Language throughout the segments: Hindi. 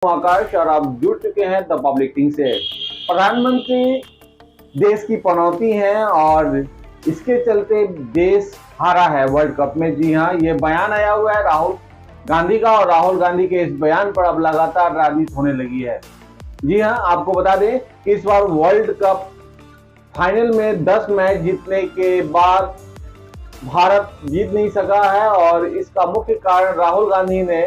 आकाश और आप जुड़ चुके हैं द पब्लिक टिंग से। प्रधानमंत्री देश की पनौती हैं और इसके चलते देश हारा है वर्ल्ड कप में। जी हाँ, ये बयान आया हुआ है राहुल गांधी का और राहुल गांधी के इस बयान पर अब लगातार राजनीति होने लगी है। जी हाँ, आपको बता दें कि इस बार वर्ल्ड कप फाइनल में 10 मैच जीतने के बाद भारत जीत नहीं सका है और इसका मुख्य कारण राहुल गांधी ने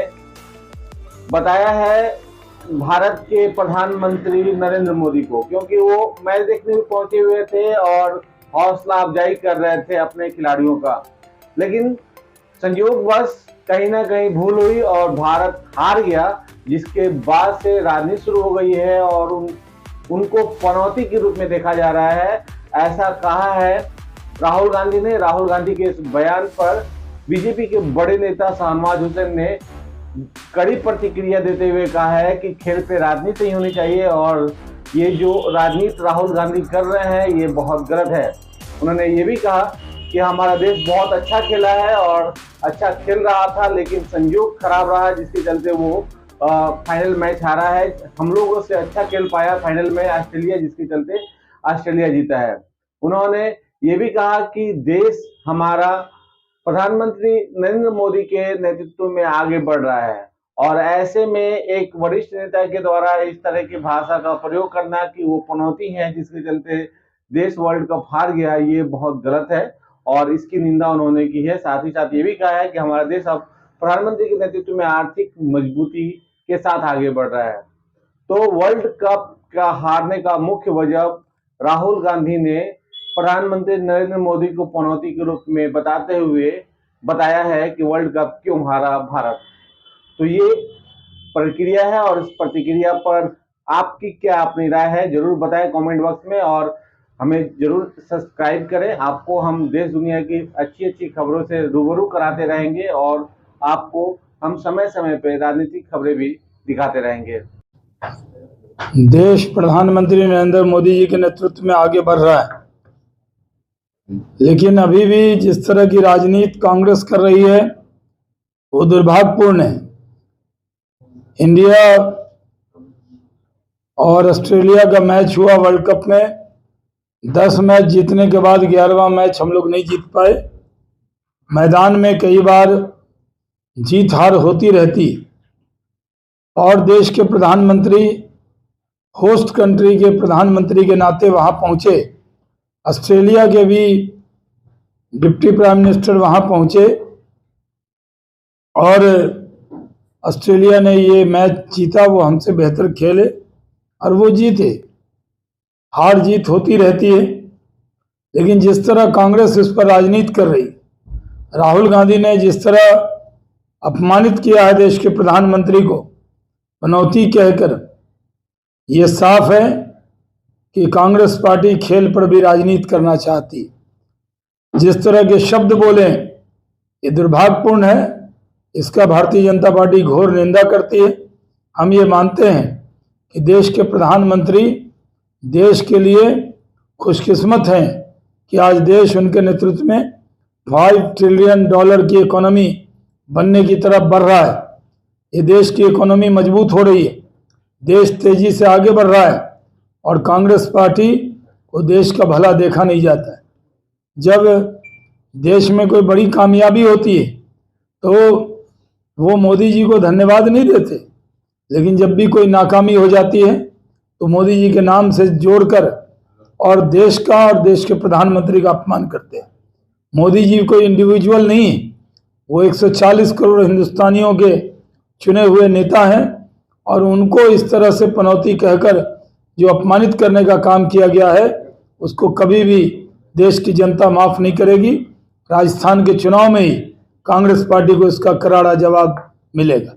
बताया है भारत के प्रधानमंत्री नरेंद्र मोदी को, क्योंकि वो मैच देखने भी पहुंचे हुए थे और हौसला अफजाई कर रहे थे अपने खिलाड़ियों का। लेकिन संयोगवश कहीं ना कहीं भूल हुई और भारत हार गया, जिसके बाद से राजनीति शुरू हो गई है और उनको पनौती के रूप में देखा जा रहा है। ऐसा कहा है राहुल गांधी ने। राहुल गांधी के इस बयान पर बीजेपी के बड़े नेता शाहनवाज हुसैन ने कड़ी प्रतिक्रिया देते हुए कहा है कि खेल पे राजनीति नहीं होनी चाहिए और ये जो राजनीति राहुल गांधी कर रहे हैं ये बहुत गलत है। उन्होंने ये भी कहा कि हमारा देश बहुत अच्छा खेला है और अच्छा खेल रहा था, लेकिन संयोग खराब रहा जिसके चलते वो फाइनल मैच हारा है। हम लोगों से अच्छा खेल पाया फाइनल में ऑस्ट्रेलिया, जिसके चलते ऑस्ट्रेलिया जीता है। उन्होंने ये भी कहा कि देश हमारा प्रधानमंत्री नरेंद्र मोदी के नेतृत्व में आगे बढ़ रहा है और ऐसे में एक वरिष्ठ नेता के द्वारा इस तरह की भाषा का प्रयोग करना कि वो पनौती है जिसके चलते देश वर्ल्ड कप हार गया, ये बहुत गलत है और इसकी निंदा उन्होंने की है। साथ ही साथ ये भी कहा है कि हमारा देश अब प्रधानमंत्री के नेतृत्व में आर्थिक मजबूती के साथ आगे बढ़ रहा है। तो वर्ल्ड कप का हारने का मुख्य वजह राहुल गांधी ने प्रधानमंत्री नरेंद्र मोदी को पनौती के रूप में बताते हुए बताया है कि वर्ल्ड कप क्यों हारा भारत। तो ये प्रक्रिया है और इस प्रतिक्रिया पर आपकी क्या अपनी राय है जरूर बताएं कमेंट बॉक्स में और हमें जरूर सब्सक्राइब करें। आपको हम देश दुनिया की अच्छी अच्छी खबरों से रूबरू कराते रहेंगे और आपको हम समय समय पर राजनीतिक खबरें भी दिखाते रहेंगे। देश प्रधानमंत्री नरेंद्र मोदी जी के नेतृत्व में आगे बढ़ रहा है, लेकिन अभी भी जिस तरह की राजनीति कांग्रेस कर रही है वो दुर्भाग्यपूर्ण है। इंडिया और ऑस्ट्रेलिया का मैच हुआ वर्ल्ड कप में, 10 मैच जीतने के बाद 11वां मैच हम लोग नहीं जीत पाए। मैदान में कई बार जीत हार होती रहती और देश के प्रधानमंत्री होस्ट कंट्री के प्रधानमंत्री के नाते वहां पहुंचे। ऑस्ट्रेलिया के भी डिप्टी प्राइम मिनिस्टर वहां पहुंचे और ऑस्ट्रेलिया ने ये मैच जीता। वो हमसे बेहतर खेले और वो जीते। हार जीत होती रहती है, लेकिन जिस तरह कांग्रेस इस पर राजनीति कर रही, राहुल गांधी ने जिस तरह अपमानित किया है देश के प्रधानमंत्री को पनौती कहकर, ये साफ है कि कांग्रेस पार्टी खेल पर भी राजनीति करना चाहती। जिस तरह के शब्द बोले ये दुर्भाग्यपूर्ण है, इसका भारतीय जनता पार्टी घोर निंदा करती है। हम ये मानते हैं कि देश के प्रधानमंत्री देश के लिए खुशकिस्मत हैं कि आज देश उनके नेतृत्व में $5 ट्रिलियन की इकोनॉमी बनने की तरफ बढ़ रहा है। ये देश की इकोनॉमी मजबूत हो रही है, देश तेजी से आगे बढ़ रहा है और कांग्रेस पार्टी को देश का भला देखा नहीं जाता है। जब देश में कोई बड़ी कामयाबी होती है तो वो मोदी जी को धन्यवाद नहीं देते, लेकिन जब भी कोई नाकामी हो जाती है तो मोदी जी के नाम से जोड़कर और देश का और देश के प्रधानमंत्री का अपमान करते हैं। मोदी जी कोई इंडिविजुअल नहीं है, वो 140 करोड़ हिंदुस्तानियों के चुने हुए नेता हैं और उनको इस तरह से पनौती कहकर जो अपमानित करने का काम किया गया है उसको कभी भी देश की जनता माफ नहीं करेगी। राजस्थान के चुनाव में ही कांग्रेस पार्टी को इसका करारा जवाब मिलेगा।